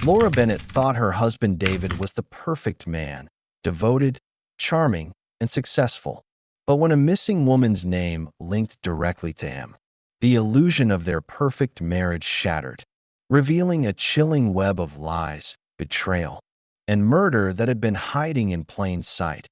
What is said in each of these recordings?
Laura Bennett thought her husband David was the perfect man, devoted, charming, and successful. But when a missing woman's name linked directly to him, the illusion of their perfect marriage shattered, revealing a chilling web of lies, betrayal, and murder that had been hiding in plain sight.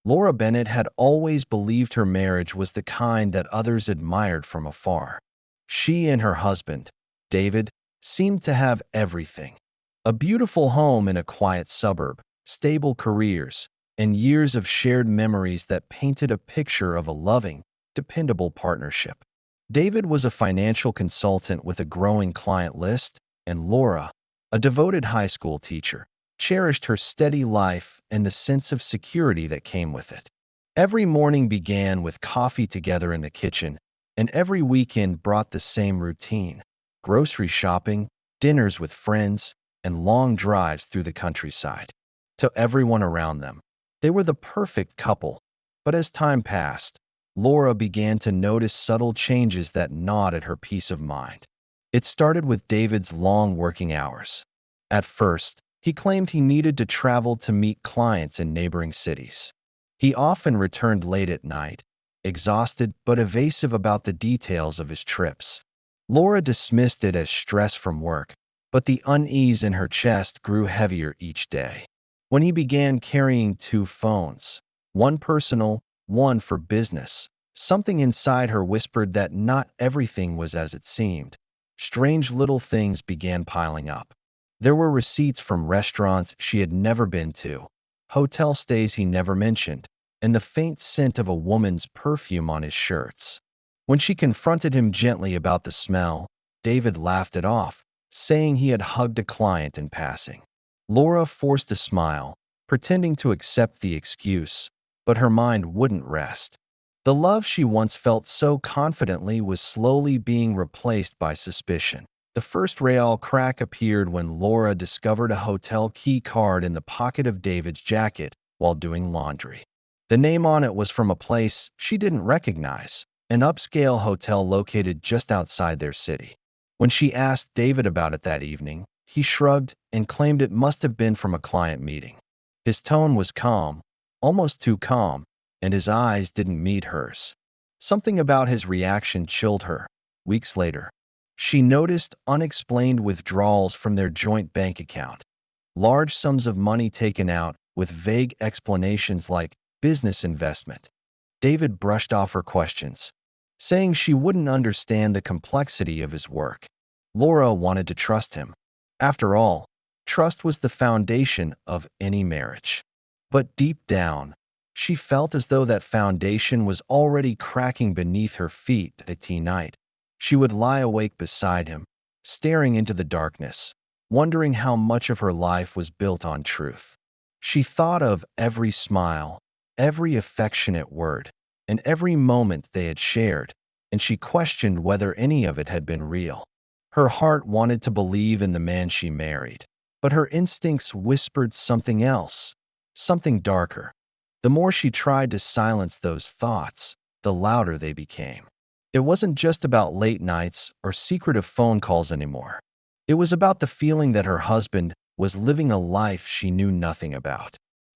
Laura Bennett had always believed her marriage was the kind that others admired from afar. She and her husband, David, seemed to have everything: a beautiful home in a quiet suburb, stable careers, and years of shared memories that painted a picture of a loving, dependable partnership. David was a financial consultant with a growing client list, and Laura, a devoted high school teacher, cherished her steady life and the sense of security that came with it. Every morning began with coffee together in the kitchen, and every weekend brought the same routine: grocery shopping, dinners with friends, and long drives through the countryside. To everyone around them, they were the perfect couple. But as time passed, Laura began to notice subtle changes that gnawed at her peace of mind. It started with David's long working hours. At first, he claimed he needed to travel to meet clients in neighboring cities. He often returned late at night, exhausted but evasive about the details of his trips. Laura dismissed it as stress from work, but the unease in her chest grew heavier each day. When he began carrying two phones, one personal, one for business, something inside her whispered that not everything was as it seemed. Strange little things began piling up. There were receipts from restaurants she had never been to, hotel stays he never mentioned, and the faint scent of a woman's perfume on his shirts. When she confronted him gently about the smell, David laughed it off, saying he had hugged a client in passing. Laura forced a smile, pretending to accept the excuse, but her mind wouldn't rest. The love she once felt so confidently was slowly being replaced by suspicion. The first real crack appeared when Laura discovered a hotel key card in the pocket of David's jacket while doing laundry. The name on it was from a place she didn't recognize, an upscale hotel located just outside their city. When she asked David about it that evening, he shrugged and claimed it must have been from a client meeting. His tone was calm, almost too calm, and his eyes didn't meet hers. Something about his reaction chilled her. Weeks later, she noticed unexplained withdrawals from their joint bank account, large sums of money taken out with vague explanations like business investment. David brushed off her questions, saying she wouldn't understand the complexity of his work. Laura wanted to trust him. After all, trust was the foundation of any marriage. But deep down, she felt as though that foundation was already cracking beneath her feet at a tea night. She would lie awake beside him, staring into the darkness, wondering how much of her life was built on truth. She thought of every smile, every affectionate word, and every moment they had shared, and she questioned whether any of it had been real. Her heart wanted to believe in the man she married, but her instincts whispered something else, something darker. The more she tried to silence those thoughts, the louder they became. It wasn't just about late nights or secretive phone calls anymore. It was about the feeling that her husband was living a life she knew nothing about.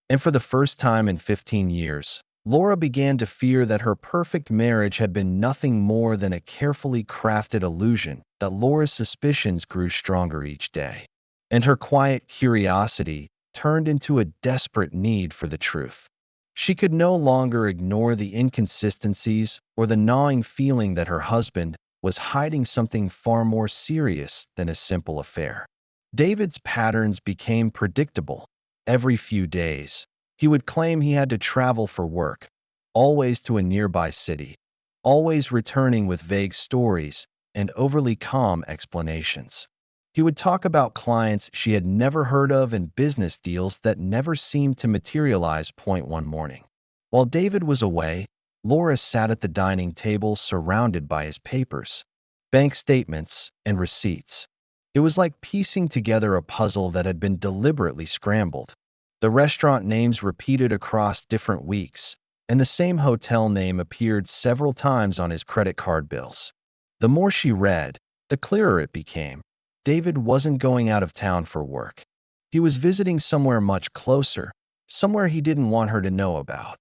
And for the first time in 15 years, Laura began to fear that her perfect marriage had been nothing more than a carefully crafted illusion. That Laura's suspicions grew stronger each day, and her quiet curiosity turned into a desperate need for the truth. She could no longer ignore the inconsistencies or the gnawing feeling that her husband was hiding something far more serious than a simple affair. David's patterns became predictable. Every few days, he would claim he had to travel for work, always to a nearby city, always returning with vague stories and overly calm explanations. He would talk about clients she had never heard of and business deals that never seemed to materialize. One morning, while David was away, Laura sat at the dining table surrounded by his papers, bank statements, and receipts. It was like piecing together a puzzle that had been deliberately scrambled. The restaurant names repeated across different weeks, and the same hotel name appeared several times on his credit card bills. The more she read, the clearer it became. David wasn't going out of town for work. He was visiting somewhere much closer, somewhere he didn't want her to know about.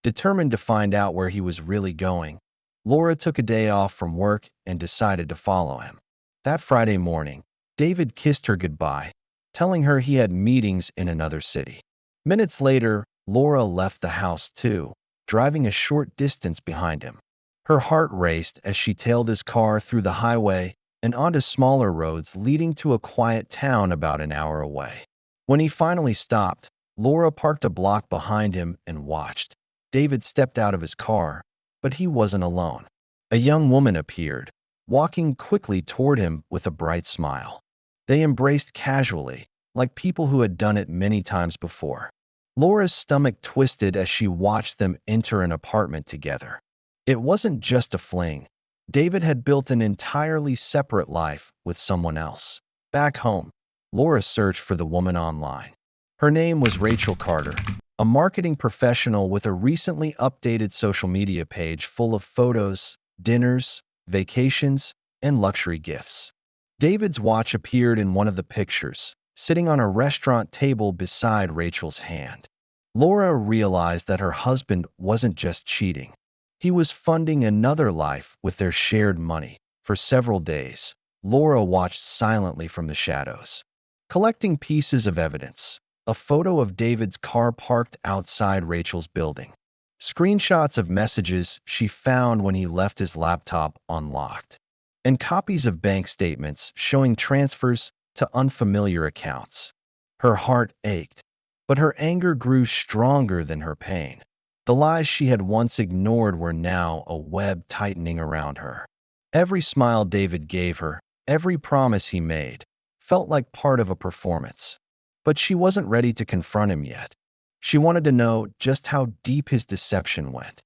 Determined to find out where he was really going, Laura took a day off from work and decided to follow him. That Friday morning, David kissed her goodbye, telling her he had meetings in another city. Minutes later, Laura left the house too, driving a short distance behind him. Her heart raced as she tailed his car through the highway and onto smaller roads leading to a quiet town about an hour away. When he finally stopped, Laura parked a block behind him and watched. David stepped out of his car, but he wasn't alone. A young woman appeared, walking quickly toward him with a bright smile. They embraced casually, like people who had done it many times before. Laura's stomach twisted as she watched them enter an apartment together. It wasn't just a fling. David had built an entirely separate life with someone else. Back home, Laura searched for the woman online. Her name was Rachel Carter, a marketing professional with a recently updated social media page full of photos, dinners, vacations, and luxury gifts. David's watch appeared in one of the pictures, sitting on a restaurant table beside Rachel's hand. Laura realized that her husband wasn't just cheating. He was funding another life with their shared money. For several days, Laura watched silently from the shadows, collecting pieces of evidence. A photo of David's car parked outside Rachel's building. Screenshots of messages she found when he left his laptop unlocked. And copies of bank statements showing transfers to unfamiliar accounts. Her heart ached, but her anger grew stronger than her pain. The lies she had once ignored were now a web tightening around her. Every smile David gave her, every promise he made, felt like part of a performance. But she wasn't ready to confront him yet. She wanted to know just how deep his deception went.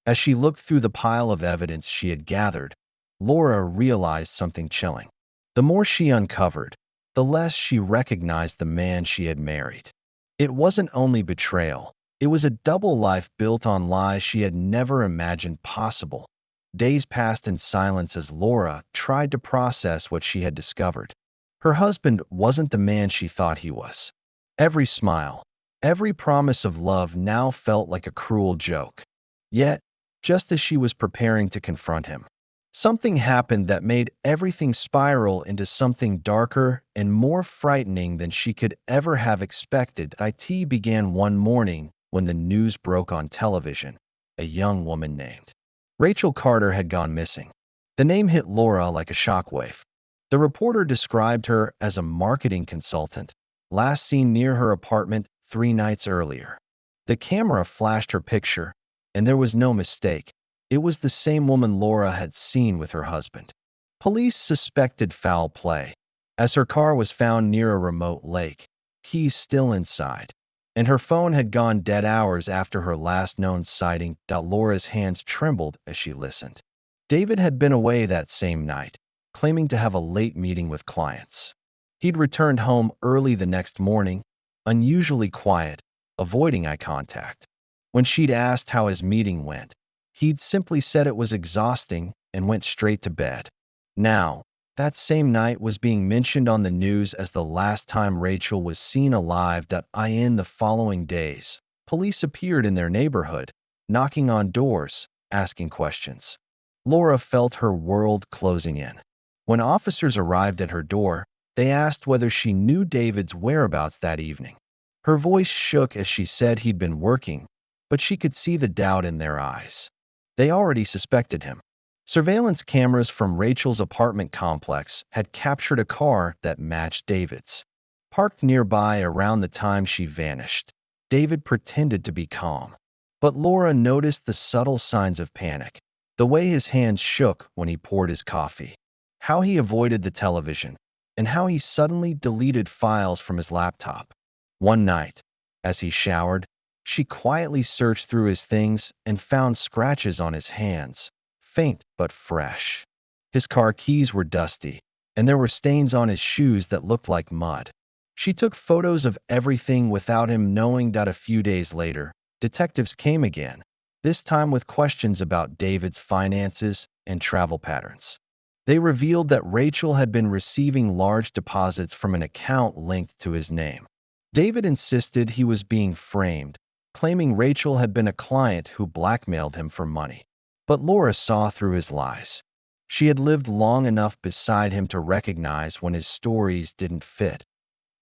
As she looked through the pile of evidence she had gathered, Laura realized something chilling. The more she uncovered, the less she recognized the man she had married. It wasn't only betrayal. It was a double life built on lies she had never imagined possible. Days passed in silence as Laura tried to process what she had discovered. Her husband wasn't the man she thought he was. Every smile, every promise of love now felt like a cruel joke. Yet, just as she was preparing to confront him, something happened that made everything spiral into something darker and more frightening than she could ever have expected. It began one morning when the news broke on television. A young woman named Rachel Carter had gone missing. The name hit Laura like a shockwave. The reporter described her as a marketing consultant, last seen near her apartment 3 nights earlier. The camera flashed her picture, and there was no mistake. It was the same woman Laura had seen with her husband. Police suspected foul play, as her car was found near a remote lake, keys still inside, and her phone had gone dead hours after her last known sighting. Laura's hands trembled as she listened. David had been away that same night, claiming to have a late meeting with clients. He'd returned home early the next morning, unusually quiet, avoiding eye contact. When she'd asked how his meeting went, he'd simply said it was exhausting and went straight to bed. Now, that same night was being mentioned on the news as the last time Rachel was seen alive. In the following days, police appeared in their neighborhood, knocking on doors, asking questions. Laura felt her world closing in. When officers arrived at her door, they asked whether she knew David's whereabouts that evening. Her voice shook as she said he'd been working, but she could see the doubt in their eyes. They already suspected him. Surveillance cameras from Rachel's apartment complex had captured a car that matched David's. Parked nearby around the time she vanished, David pretended to be calm. But Laura noticed the subtle signs of panic, the way his hands shook when he poured his coffee, how he avoided the television, and how he suddenly deleted files from his laptop. One night, as he showered, she quietly searched through his things and found scratches on his hands, faint but fresh. His car keys were dusty, and there were stains on his shoes that looked like mud. She took photos of everything without him knowing. A few days later, detectives came again, this time with questions about David's finances and travel patterns. They revealed that Rachel had been receiving large deposits from an account linked to his name. David insisted he was being framed, claiming Rachel had been a client who blackmailed him for money. But Laura saw through his lies. She had lived long enough beside him to recognize when his stories didn't fit.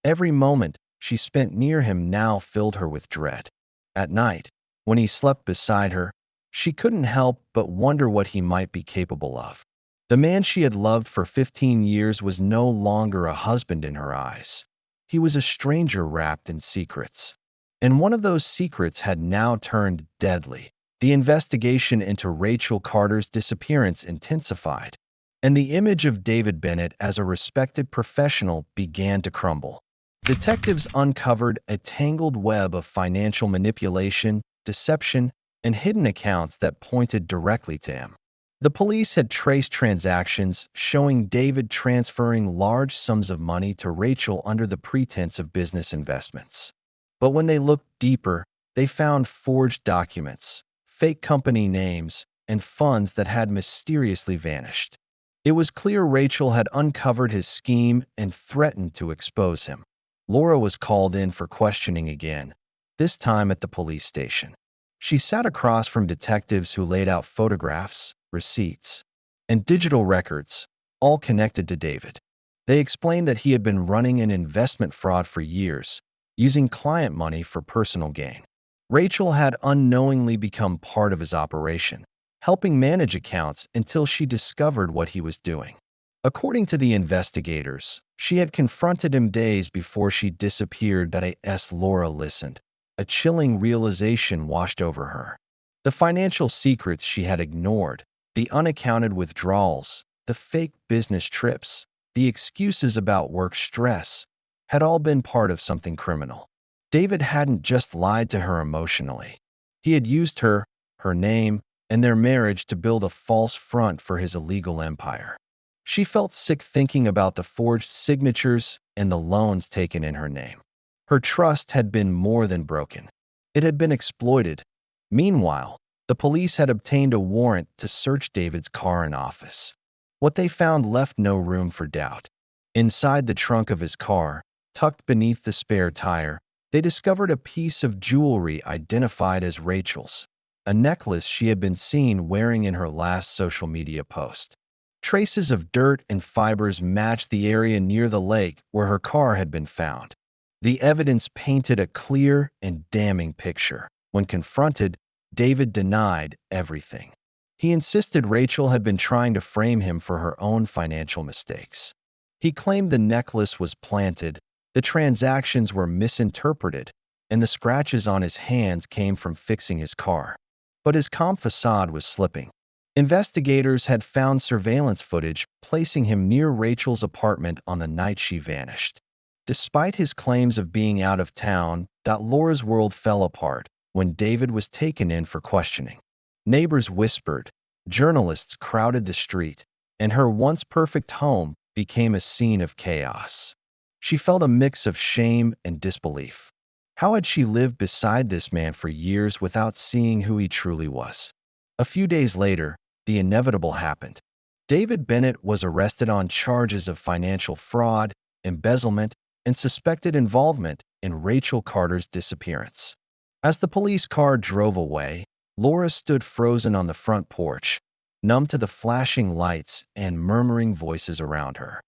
Every moment she spent near him now filled her with dread. At night, when he slept beside her, she couldn't help but wonder what he might be capable of. The man she had loved for 15 years was no longer a husband in her eyes. He was a stranger wrapped in secrets. And one of those secrets had now turned deadly. The investigation into Rachel Carter's disappearance intensified, and the image of David Bennett as a respected professional began to crumble. Detectives uncovered a tangled web of financial manipulation, deception, and hidden accounts that pointed directly to him. The police had traced transactions showing David transferring large sums of money to Rachel under the pretense of business investments. But when they looked deeper, they found forged documents, fake company names, and funds that had mysteriously vanished. It was clear Rachel had uncovered his scheme and threatened to expose him. Laura was called in for questioning again, this time at the police station. She sat across from detectives who laid out photographs, receipts, and digital records, all connected to David. They explained that he had been running an investment fraud for years, using client money for personal gain. Rachel had unknowingly become part of his operation, helping manage accounts until she discovered what he was doing. According to the investigators, she had confronted him days before she disappeared, but as Laura listened, a chilling realization washed over her. The financial secrets she had ignored, the unaccounted withdrawals, the fake business trips, the excuses about work stress, had all been part of something criminal. David hadn't just lied to her emotionally. He had used her, her name, and their marriage to build a false front for his illegal empire. She felt sick thinking about the forged signatures and the loans taken in her name. Her trust had been more than broken. It had been exploited. Meanwhile, the police had obtained a warrant to search David's car and office. What they found left no room for doubt. Inside the trunk of his car, tucked beneath the spare tire, they discovered a piece of jewelry identified as Rachel's, a necklace she had been seen wearing in her last social media post. Traces of dirt and fibers matched the area near the lake where her car had been found. The evidence painted a clear and damning picture. When confronted, David denied everything. He insisted Rachel had been trying to frame him for her own financial mistakes. He claimed the necklace was planted, the transactions were misinterpreted, and the scratches on his hands came from fixing his car. But his calm facade was slipping. Investigators had found surveillance footage placing him near Rachel's apartment on the night she vanished. Despite his claims of being out of town, Laura's world fell apart when David was taken in for questioning. Neighbors whispered, journalists crowded the street, and her once perfect home became a scene of chaos. She felt a mix of shame and disbelief. How had she lived beside this man for years without seeing who he truly was? A few days later, the inevitable happened. David Bennett was arrested on charges of financial fraud, embezzlement, and suspected involvement in Rachel Carter's disappearance. As the police car drove away, Laura stood frozen on the front porch, numb to the flashing lights and murmuring voices around her.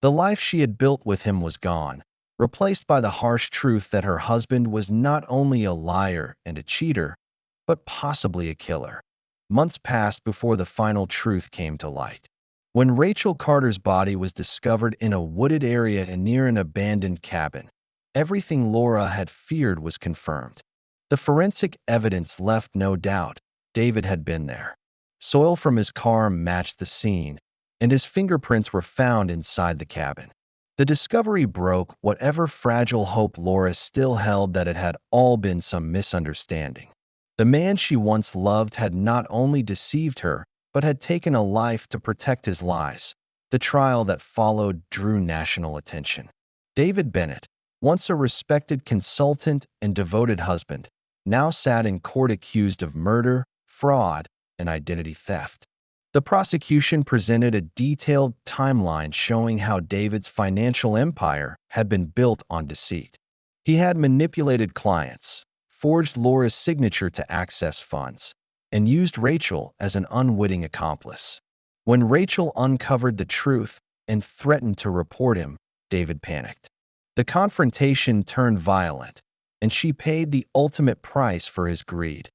The life she had built with him was gone, replaced by the harsh truth that her husband was not only a liar and a cheater, but possibly a killer. Months passed before the final truth came to light. When Rachel Carter's body was discovered in a wooded area near an abandoned cabin, everything Laura had feared was confirmed. The forensic evidence left no doubt. David had been there. Soil from his car matched the scene, and his fingerprints were found inside the cabin. The discovery broke whatever fragile hope Laura still held that it had all been some misunderstanding. The man she once loved had not only deceived her, but had taken a life to protect his lies. The trial that followed drew national attention. David Bennett, once a respected consultant and devoted husband, now sat in court accused of murder, fraud, and identity theft. The prosecution presented a detailed timeline showing how David's financial empire had been built on deceit. He had manipulated clients, forged Laura's signature to access funds, and used Rachel as an unwitting accomplice. When Rachel uncovered the truth and threatened to report him, David panicked. The confrontation turned violent, and she paid the ultimate price for his greed.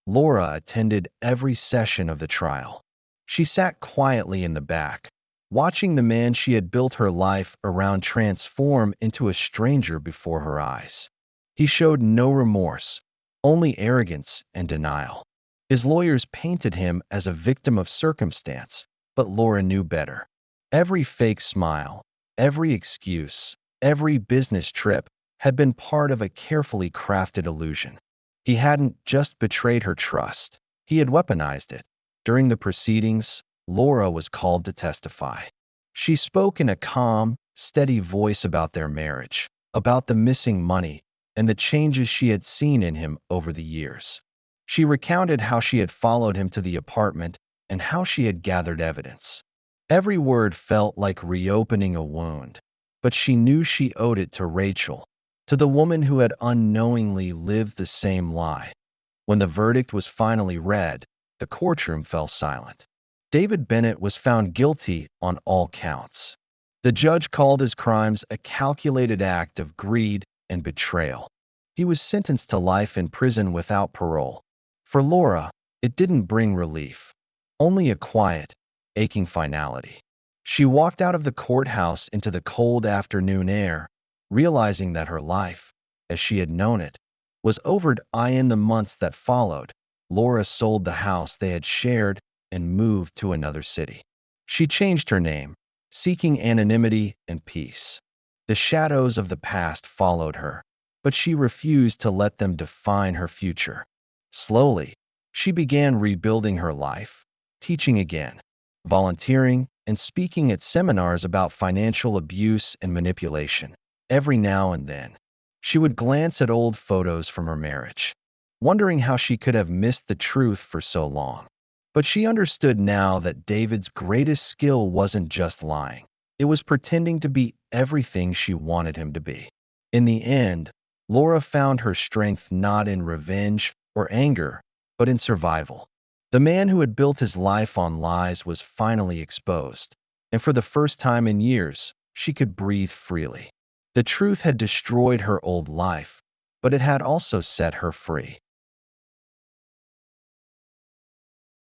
Laura attended every session of the trial. She sat quietly in the back, watching the man she had built her life around transform into a stranger before her eyes. He showed no remorse, only arrogance and denial. His lawyers painted him as a victim of circumstance, but Laura knew better. Every fake smile, every excuse, every business trip had been part of a carefully crafted illusion. He hadn't just betrayed her trust, he had weaponized it. During the proceedings, Laura was called to testify. She spoke in a calm, steady voice about their marriage, about the missing money, and the changes she had seen in him over the years. She recounted how she had followed him to the apartment and how she had gathered evidence. Every word felt like reopening a wound, but she knew she owed it to Rachel, to the woman who had unknowingly lived the same lie. When the verdict was finally read, the courtroom fell silent. David Bennett was found guilty on all counts. The judge called his crimes a calculated act of greed and betrayal. He was sentenced to life in prison without parole. For Laura, it didn't bring relief, only a quiet, aching finality. She walked out of the courthouse into the cold afternoon air, realizing that her life, as she had known it, was over. In the months that followed, Laura sold the house they had shared and moved to another city. She changed her name, seeking anonymity and peace. The shadows of the past followed her, but she refused to let them define her future. Slowly, she began rebuilding her life, teaching again, volunteering, and speaking at seminars about financial abuse and manipulation. Every now and then, she would glance at old photos from her marriage, wondering how she could have missed the truth for so long. But she understood now that David's greatest skill wasn't just lying. It was pretending to be everything she wanted him to be. In the end, Laura found her strength not in revenge or anger, but in survival. The man who had built his life on lies was finally exposed, and for the first time in years, she could breathe freely. The truth had destroyed her old life, but it had also set her free.